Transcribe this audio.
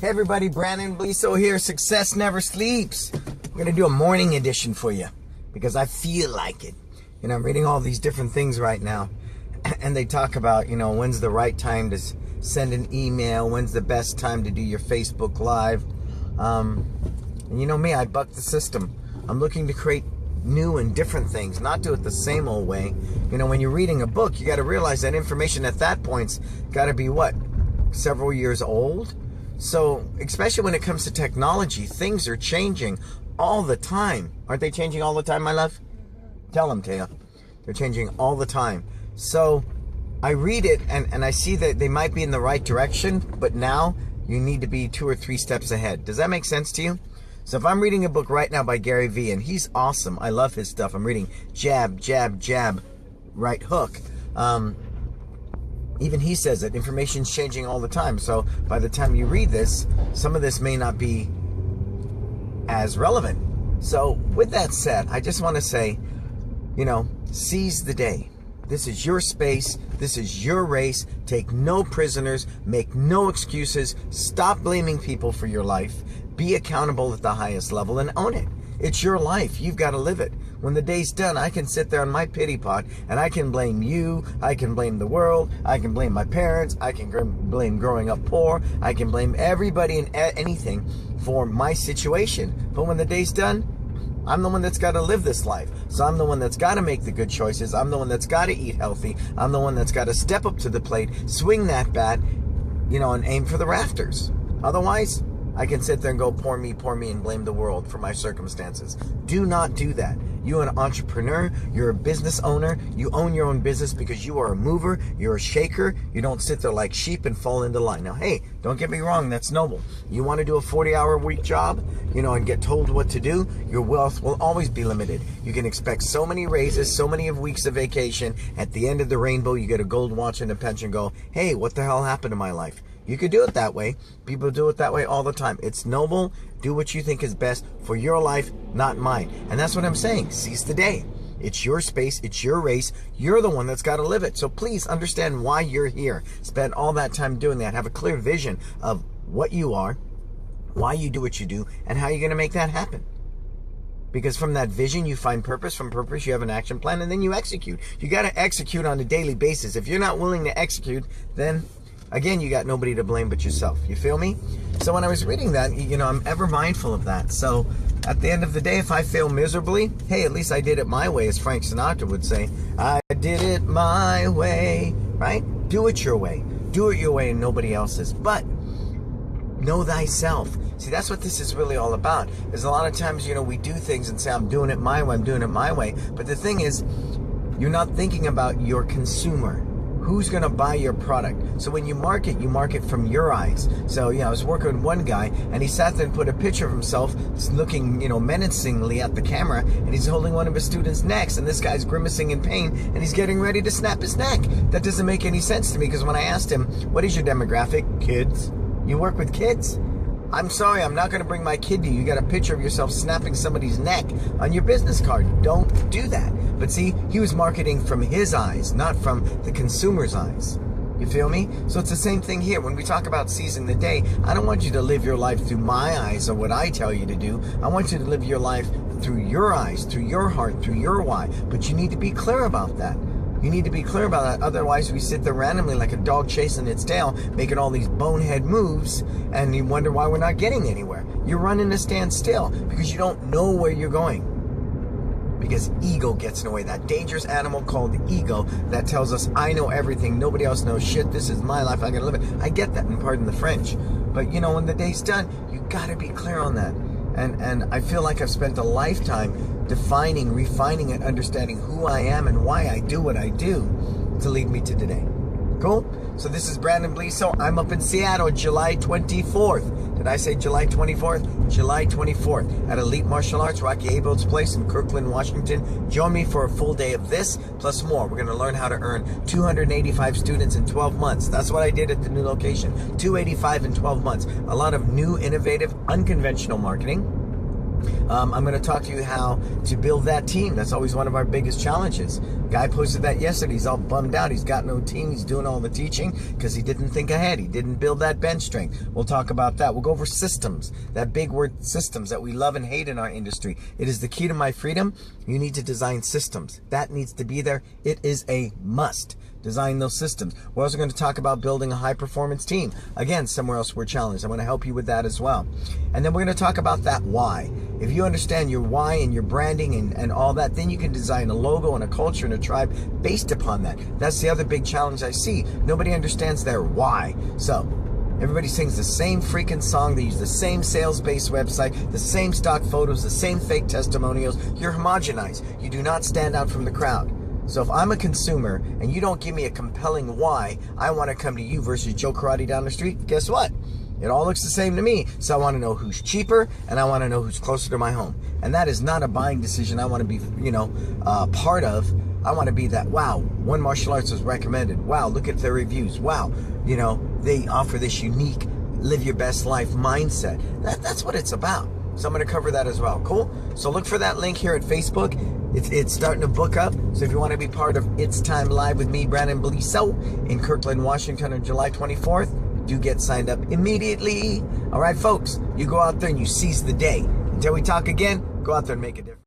Hey everybody, Brannon Beliso here. Success never sleeps. I'm going to do a morning edition for you because I feel like it. You know, I'm reading all these different things right now, and they talk about, you know, when's the right time to send an email, when's the best time to do your Facebook Live. And you know me, I buck the system. I'm looking to create new and different things, not do it the same old way. You know, when you're reading a book, you got to realize that information at that point's got to be what? Several years old? So, especially when it comes to technology, things are changing all the time. Aren't they changing all the time, my love? Tell them, Taya. They're changing all the time. So, I read it and I see that they might be in the right direction, but now you need to be 2 or 3 steps ahead. Does that make sense to you? So if I'm reading a book right now by Gary Vee, and he's awesome. I love his stuff. I'm reading Jab, Jab, Jab, Right Hook. Even he says that information's changing all the time. So by the time you read this, some of this may not be as relevant. So with that said, I just want to say, you know, seize the day. This is your space. This is your race. Take no prisoners. Make no excuses. Stop blaming people for your life. Be accountable at the highest level and own it. It's your life. You've got to live it. When the day's done, I can sit there on my pity pot and I can blame you. I can blame the world. I can blame my parents. I can blame growing up poor. I can blame everybody and anything for my situation. But when the day's done, I'm the one that's got to live this life. So I'm the one that's got to make the good choices. I'm the one that's got to eat healthy. I'm the one that's got to step up to the plate, swing that bat, you know, and aim for the rafters. Otherwise, I can sit there and go, poor me, and blame the world for my circumstances. Do not do that. You're an entrepreneur. You're a business owner. You own your own business because you are a mover. You're a shaker. You don't sit there like sheep and fall into line. Now, hey, don't get me wrong. That's noble. You want to do a 40-hour-a-week job, you know, and get told what to do, your wealth will always be limited. You can expect so many raises, so many weeks of vacation. At the end of the rainbow, you get a gold watch and a pension. Go, hey, what the hell happened to my life? You could do it that way. People do it that way all the time. It's noble. Do what you think is best for your life, not mine. And that's what I'm saying. Seize the day. It's your space. It's your race. You're the one that's got to live it. So please understand why you're here. Spend all that time doing that. Have a clear vision of what you are, why you do what you do, and how you're going to make that happen. Because from that vision, you find purpose. From purpose, you have an action plan, and then you execute. You got to execute on a daily basis. If you're not willing to execute, then again, you got nobody to blame but yourself. You feel me? So when I was reading that, you know, I'm ever mindful of that. So at the end of the day, if I fail miserably, hey, at least I did it my way, as Frank Sinatra would say. I did it my way, right? Do it your way. Do it your way and nobody else's. But know thyself. See, that's what this is really all about. There's a lot of times, you know, we do things and say, I'm doing it my way, I'm doing it my way. But the thing is, you're not thinking about your consumer. Who's going to buy your product? So when you market from your eyes. So, yeah, I was working with one guy, and he sat there and put a picture of himself looking, you know, menacingly at the camera, and he's holding one of his students' necks, and this guy's grimacing in pain, and he's getting ready to snap his neck. That doesn't make any sense to me, because when I asked him, what is your demographic? Kids. You work with kids? I'm sorry, I'm not going to bring my kid to you. You got a picture of yourself snapping somebody's neck on your business card. Don't do that. But see, he was marketing from his eyes, not from the consumer's eyes. You feel me? So it's the same thing here. When we talk about seizing the day, I don't want you to live your life through my eyes or what I tell you to do. I want you to live your life through your eyes, through your heart, through your why. But you need to be clear about that. You need to be clear about that. Otherwise, we sit there randomly like a dog chasing its tail, making all these bonehead moves, and you wonder why we're not getting anywhere. You're running to stand still because you don't know where you're going. Because ego gets in the way. That dangerous animal called ego that tells us, I know everything, nobody else knows shit, this is my life, I gotta live it. I get that, and pardon the French. But, you know, when the day's done, you gotta be clear on that. And I feel like I've spent a lifetime defining, refining, and understanding who I am and why I do what I do to lead me to today. Cool? So this is Brannon Beliso. I'm up in Seattle, July 24th. Did I say July 24th? July 24th at Elite Martial Arts, Rocky Abel's place in Kirkland, Washington. Join me for a full day of this, plus more. We're going to learn how to earn 285 students in 12 months. That's what I did at the new location. 285 in 12 months. A lot of new, innovative, unconventional marketing. I'm going to talk to you how to build that team. That's always one of our biggest challenges. Guy posted that yesterday. He's all bummed out. He's got no team. He's doing all the teaching because he didn't think ahead. He didn't build that bench strength. We'll talk about that. We'll go over systems, that big word systems that we love and hate in our industry. It is the key to my freedom. You need to design systems. That needs to be there. It is a must. Design those systems. We're also going to talk about building a high-performance team. Again, somewhere else we're challenged. I'm going to help you with that as well. And then we're going to talk about that why. If you understand your why and your branding and all that, then you can design a logo and a culture and a tribe based upon that. That's the other big challenge I see. Nobody understands their why. So everybody sings the same freaking song. They use the same sales-based website, the same stock photos, the same fake testimonials. You're homogenized. You do not stand out from the crowd. So if I'm a consumer and you don't give me a compelling why I want to come to you versus Joe Karate down the street, guess what? It all looks the same to me. So I want to know who's cheaper and I want to know who's closer to my home. And that is not a buying decision I want to be, part of. I want to be that, wow, One Martial Arts was recommended. Wow, look at their reviews. Wow, they offer this unique live your best life mindset. That's what it's about. So I'm going to cover that as well. Cool? So look for that link here at Facebook. It's starting to book up. So if you want to be part of It's Time Live with me, Brannon Beliso, in Kirkland, Washington on July 24th, do get signed up immediately. All right, folks, you go out there and you seize the day. Until we talk again, go out there and make a difference.